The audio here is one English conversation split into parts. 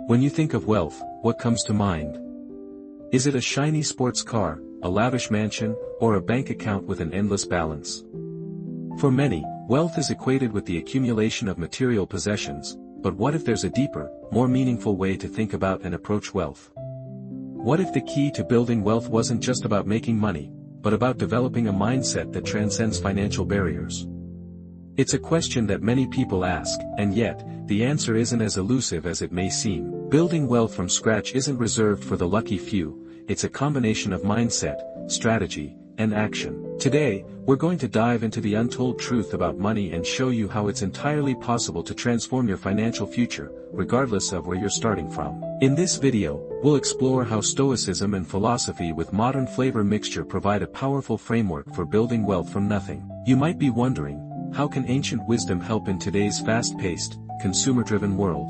When you think of wealth, what comes to mind? Is it a shiny sports car, a lavish mansion, or a bank account with an endless balance? For many, wealth is equated with the accumulation of material possessions, but what if there's a deeper, more meaningful way to think about and approach wealth? What if the key to building wealth wasn't just about making money, but about developing a mindset that transcends financial barriers? It's a question that many people ask, and yet, the answer isn't as elusive as it may seem. Building wealth from scratch isn't reserved for the lucky few, it's a combination of mindset, strategy, and action. Today, we're going to dive into the untold truth about money and show you how it's entirely possible to transform your financial future, regardless of where you're starting from. In this video, we'll explore how Stoicism and philosophy with modern flavor mixture provide a powerful framework for building wealth from nothing. You might be wondering, how can ancient wisdom help in today's fast-paced, consumer-driven world?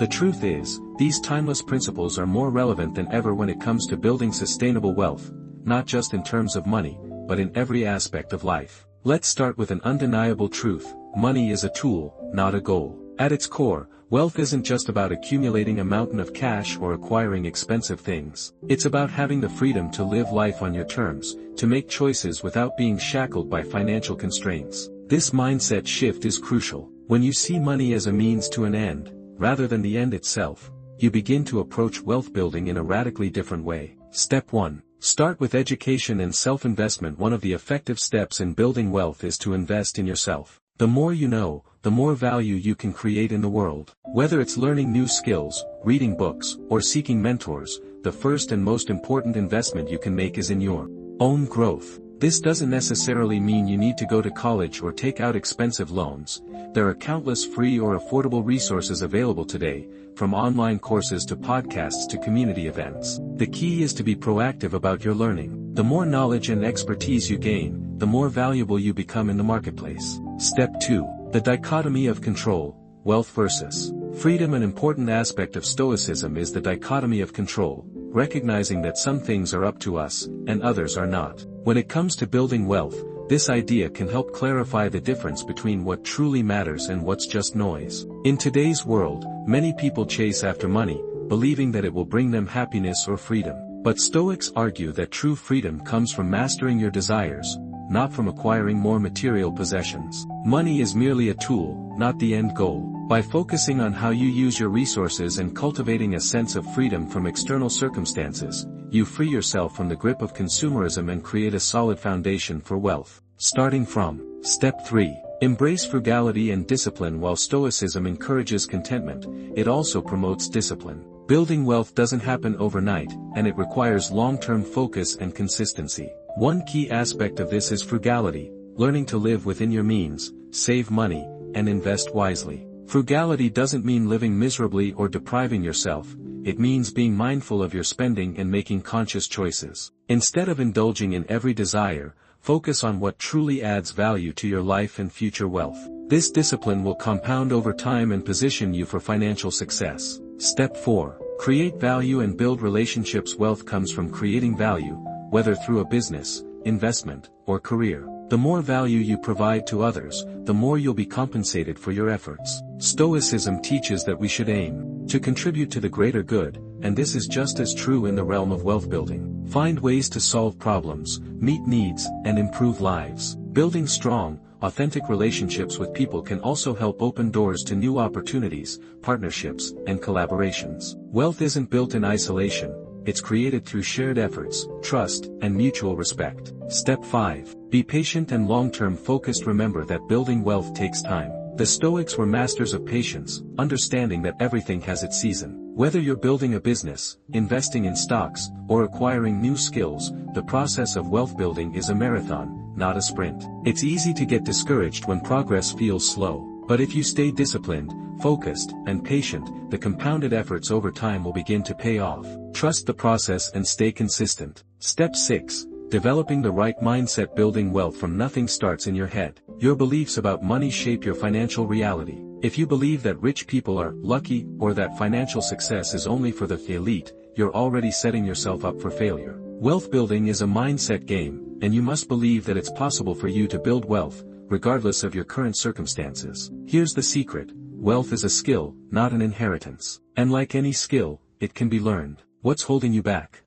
The truth is, these timeless principles are more relevant than ever when it comes to building sustainable wealth, not just in terms of money, but in every aspect of life. Let's start with an undeniable truth: money is a tool, not a goal. At its core, wealth isn't just about accumulating a mountain of cash or acquiring expensive things. It's about having the freedom to live life on your terms, to make choices without being shackled by financial constraints. This mindset shift is crucial. When you see money as a means to an end, rather than the end itself, you begin to approach wealth building in a radically different way. Step 1. Start with education and self-investment. One of the effective steps in building wealth is to invest in yourself. The more you know, the more value you can create in the world. Whether it's learning new skills, reading books, or seeking mentors, the first and most important investment you can make is in your own growth. This doesn't necessarily mean you need to go to college or take out expensive loans. There are countless free or affordable resources available today, from online courses to podcasts to community events. The key is to be proactive about your learning. The more knowledge and expertise you gain, the more valuable you become in the marketplace. Step 2. The dichotomy of control, wealth versus freedom. An important aspect of Stoicism is the dichotomy of control, recognizing that some things are up to us, and others are not. When it comes to building wealth, this idea can help clarify the difference between what truly matters and what's just noise. In today's world, many people chase after money, believing that it will bring them happiness or freedom. But Stoics argue that true freedom comes from mastering your desires, not from acquiring more material possessions. Money is merely a tool, not the end goal. By focusing on how you use your resources and cultivating a sense of freedom from external circumstances, you free yourself from the grip of consumerism and create a solid foundation for wealth. Starting from Step 3. Embrace frugality and discipline. While Stoicism encourages contentment, it also promotes discipline. Building wealth doesn't happen overnight, and it requires long-term focus and consistency. One key aspect of this is frugality, learning to live within your means, save money, and invest wisely. Frugality doesn't mean living miserably or depriving yourself. It means being mindful of your spending and making conscious choices. Instead of indulging in every desire, focus on what truly adds value to your life and future wealth. This discipline will compound over time and position you for financial success. Step 4. Create value and build relationships. Wealth comes from creating value, whether through a business, investment, or career. The more value you provide to others, the more you'll be compensated for your efforts. Stoicism teaches that we should aim to contribute to the greater good, and this is just as true in the realm of wealth building. Find ways to solve problems, meet needs, and improve lives. Building strong, authentic relationships with people can also help open doors to new opportunities, partnerships, and collaborations. Wealth isn't built in isolation. It's created through shared efforts, trust, and mutual respect. Step 5. Be patient and long-term focused. Remember that building wealth takes time. The Stoics were masters of patience, understanding that everything has its season. Whether you're building a business, investing in stocks, or acquiring new skills, the process of wealth building is a marathon, not a sprint. It's easy to get discouraged when progress feels slow, but if you stay disciplined, focused, and patient, the compounded efforts over time will begin to pay off. Trust the process and stay consistent. Step 6. Developing the right mindset. Building wealth from nothing starts in your head. Your beliefs about money shape your financial reality. If you believe that rich people are lucky, or that financial success is only for the elite, you're already setting yourself up for failure. Wealth building is a mindset game, and you must believe that it's possible for you to build wealth, regardless of your current circumstances. Here's the secret: wealth is a skill, not an inheritance. And like any skill, it can be learned. What's holding you back?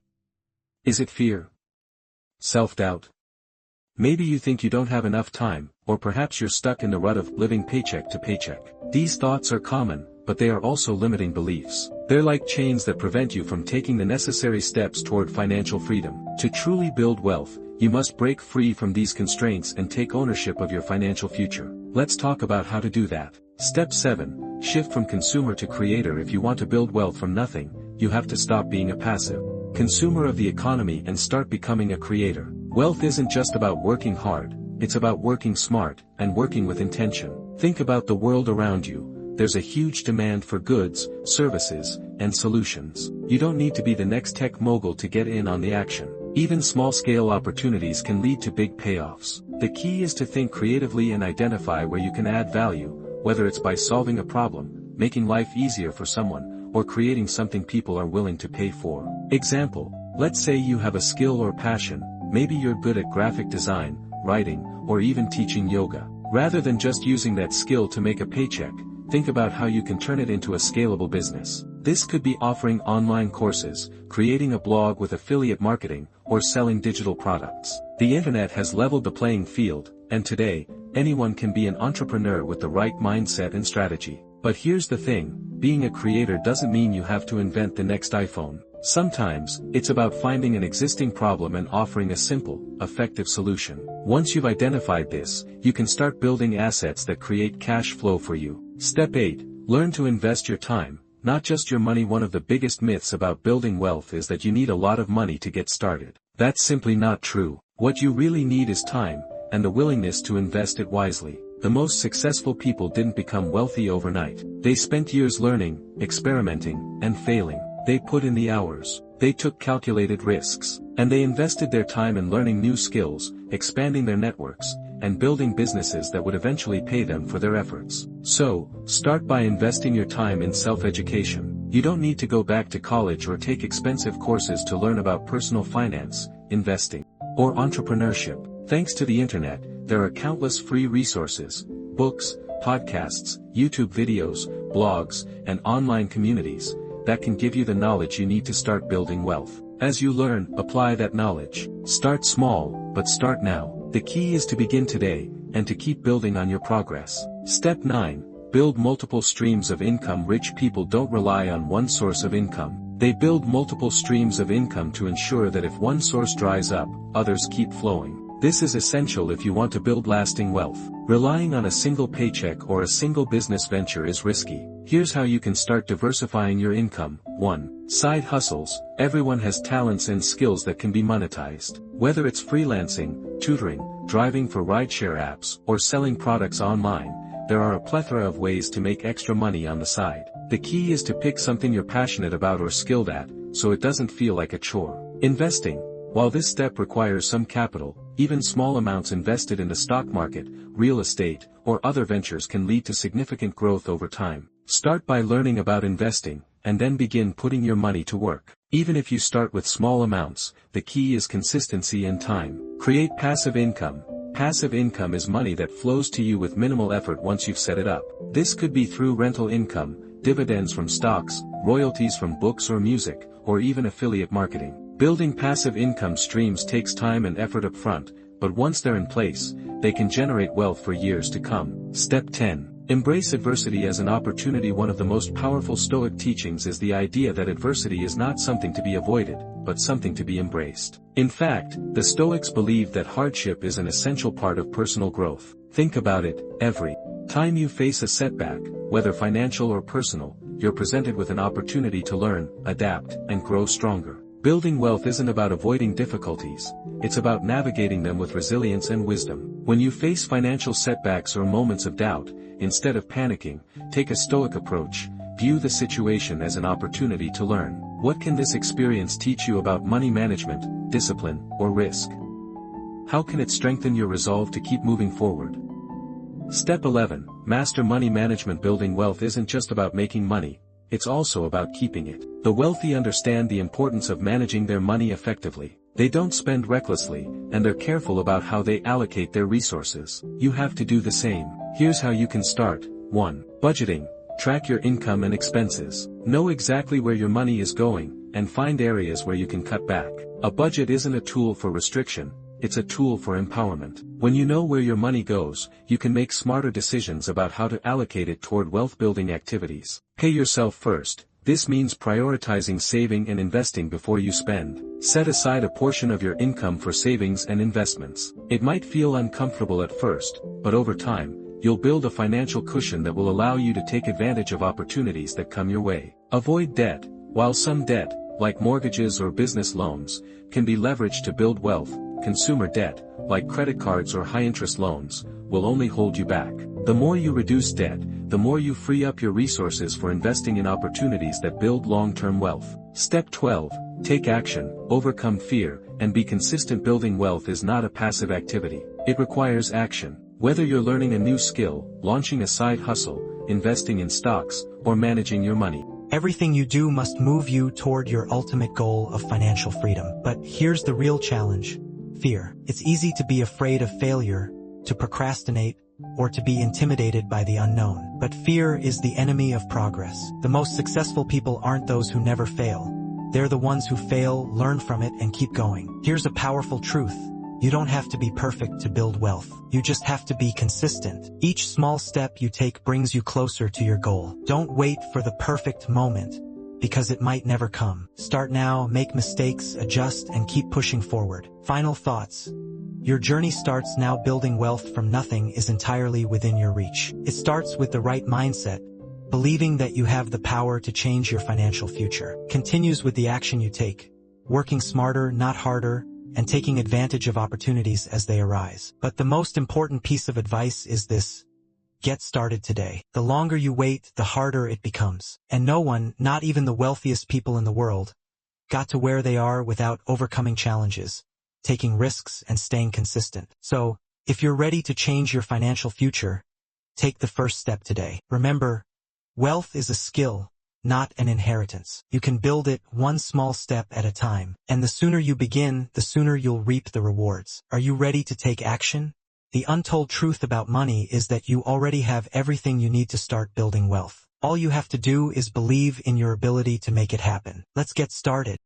Is it fear? Self-doubt? Maybe you think you don't have enough time, or perhaps you're stuck in the rut of living paycheck to paycheck. These thoughts are common, but they are also limiting beliefs. They're like chains that prevent you from taking the necessary steps toward financial freedom. To truly build wealth, you must break free from these constraints and take ownership of your financial future. Let's talk about how to do that. Step 7. Shift from consumer to creator. If you want to build wealth from nothing, you have to stop being a passive consumer of the economy and start becoming a creator. Wealth isn't just about working hard, it's about working smart, and working with intention. Think about the world around you. There's a huge demand for goods, services, and solutions. You don't need to be the next tech mogul to get in on the action. Even small-scale opportunities can lead to big payoffs. The key is to think creatively and identify where you can add value, whether it's by solving a problem, making life easier for someone, or creating something people are willing to pay for. Example, let's say you have a skill or passion, maybe you're good at graphic design, writing, or even teaching yoga. Rather than just using that skill to make a paycheck, think about how you can turn it into a scalable business. This could be offering online courses, creating a blog with affiliate marketing, or selling digital products. The internet has leveled the playing field, and today, anyone can be an entrepreneur with the right mindset and strategy. But here's the thing, being a creator doesn't mean you have to invent the next iPhone. Sometimes, it's about finding an existing problem and offering a simple, effective solution. Once you've identified this, you can start building assets that create cash flow for you. Step 8. Learn to invest your time, not just your money. One of the biggest myths about building wealth is that you need a lot of money to get started. That's simply not true. What you really need is time, and the willingness to invest it wisely. The most successful people didn't become wealthy overnight. They spent years learning, experimenting, and failing. They put in the hours. They took calculated risks. And they invested their time in learning new skills, expanding their networks, and building businesses that would eventually pay them for their efforts. So, start by investing your time in self-education. You don't need to go back to college or take expensive courses to learn about personal finance, investing, or entrepreneurship. Thanks to the internet, there are countless free resources, books, podcasts, YouTube videos, blogs, and online communities that can give you the knowledge you need to start building wealth. As you learn, apply that knowledge. Start small, but start now. The key is to begin today, and to keep building on your progress. Step 9. Build multiple streams of income. Rich people don't rely on one source of income. They build multiple streams of income to ensure that if one source dries up, others keep flowing. This is essential if you want to build lasting wealth. Relying on a single paycheck or a single business venture is risky. Here's how you can start diversifying your income. 1. Side hustles. Everyone has talents and skills that can be monetized. Whether it's freelancing, tutoring, driving for rideshare apps, or selling products online, there are a plethora of ways to make extra money on the side. The key is to pick something you're passionate about or skilled at, so it doesn't feel like a chore. Investing. While this step requires some capital, even small amounts invested in the stock market, real estate, or other ventures can lead to significant growth over time. Start by learning about investing, and then begin putting your money to work. Even if you start with small amounts, the key is consistency and time. Create passive income. Passive income is money that flows to you with minimal effort once you've set it up. This could be through rental income, dividends from stocks, royalties from books or music, or even affiliate marketing. Building passive income streams takes time and effort up front, but once they're in place, they can generate wealth for years to come. Step 10. Embrace adversity as an opportunity. One of the most powerful Stoic teachings is the idea that adversity is not something to be avoided, but something to be embraced. In fact, the Stoics believe that hardship is an essential part of personal growth. Think about it, every time you face a setback, whether financial or personal, you're presented with an opportunity to learn, adapt, and grow stronger. Building wealth isn't about avoiding difficulties, it's about navigating them with resilience and wisdom. When you face financial setbacks or moments of doubt, instead of panicking, take a Stoic approach. View the situation as an opportunity to learn. What can this experience teach you about money management, discipline, or risk? How can it strengthen your resolve to keep moving forward? Step 11. Master money management. Building wealth isn't just about making money, it's also about keeping it. The wealthy understand the importance of managing their money effectively. They don't spend recklessly, and they're careful about how they allocate their resources. You have to do the same. Here's how you can start. 1. Budgeting. track your income and expenses. Know exactly where your money is going, and find areas where you can cut back. A budget isn't a tool for restriction, it's a tool for empowerment. When you know where your money goes, you can make smarter decisions about how to allocate it toward wealth-building activities. Pay yourself first. This means prioritizing saving and investing before you spend. Set aside a portion of your income for savings and investments. It might feel uncomfortable at first, but over time, you'll build a financial cushion that will allow you to take advantage of opportunities that come your way. Avoid debt. While some debt, like mortgages or business loans, can be leveraged to build wealth, consumer debt, like credit cards or high-interest loans, will only hold you back. The more you reduce debt, the more you free up your resources for investing in opportunities that build long-term wealth. Step 12. Take action, overcome fear, and be consistent. Building wealth is not a passive activity. It requires action. Whether you're learning a new skill, launching a side hustle, investing in stocks, or managing your money, everything you do must move you toward your ultimate goal of financial freedom. But here's the real challenge: fear. It's easy to be afraid of failure, to procrastinate, or to be intimidated by the unknown. But fear is the enemy of progress. The most successful people aren't those who never fail. They're the ones who fail, learn from it, and keep going. Here's a powerful truth: you don't have to be perfect to build wealth. You just have to be consistent. Each small step you take brings you closer to your goal. Don't wait for the perfect moment, because it might never come. Start now, make mistakes, adjust, and keep pushing forward. Final thoughts. Your journey starts now. Building wealth from nothing is entirely within your reach. It starts with the right mindset, believing that you have the power to change your financial future. Continues with the action you take, working smarter, not harder, and taking advantage of opportunities as they arise. But the most important piece of advice is this: get started today. The longer you wait, the harder it becomes. And no one, not even the wealthiest people in the world, got to where they are without overcoming challenges, taking risks, and staying consistent. So, if you're ready to change your financial future, take the first step today. Remember, wealth is a skill, not an inheritance. You can build it one small step at a time. And the sooner you begin, the sooner you'll reap the rewards. Are you ready to take action? The untold truth about money is that you already have everything you need to start building wealth. All you have to do is believe in your ability to make it happen. Let's get started.